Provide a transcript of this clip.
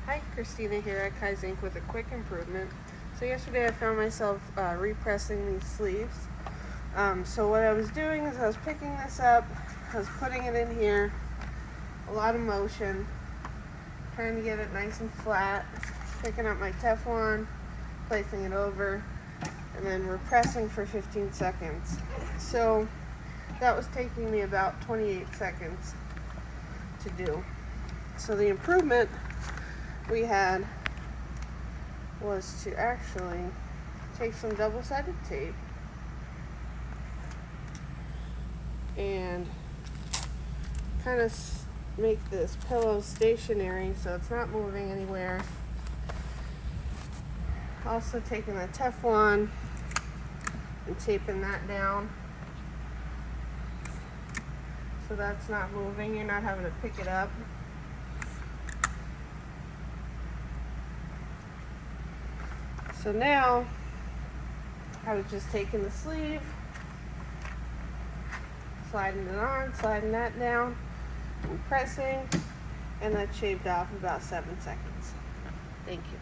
Hi, Christina here at Kaizink with a quick improvement. So yesterday I found myself repressing these sleeves. So what I was doing is I was picking this up, I was putting it in here, a lot of motion, trying to get it nice and flat, picking up my Teflon, placing it over, and then repressing for 15 seconds. So that was taking me about 28 seconds to do. So the improvement we had was to actually take some double-sided tape and kind of make this pillow stationary so it's not moving anywhere. Also taking the Teflon and taping that down so that's not moving, you're not having to pick it up. So now I was just taking the sleeve, sliding it on, sliding that down, and pressing, and that shaved off about 7 seconds. Thank you.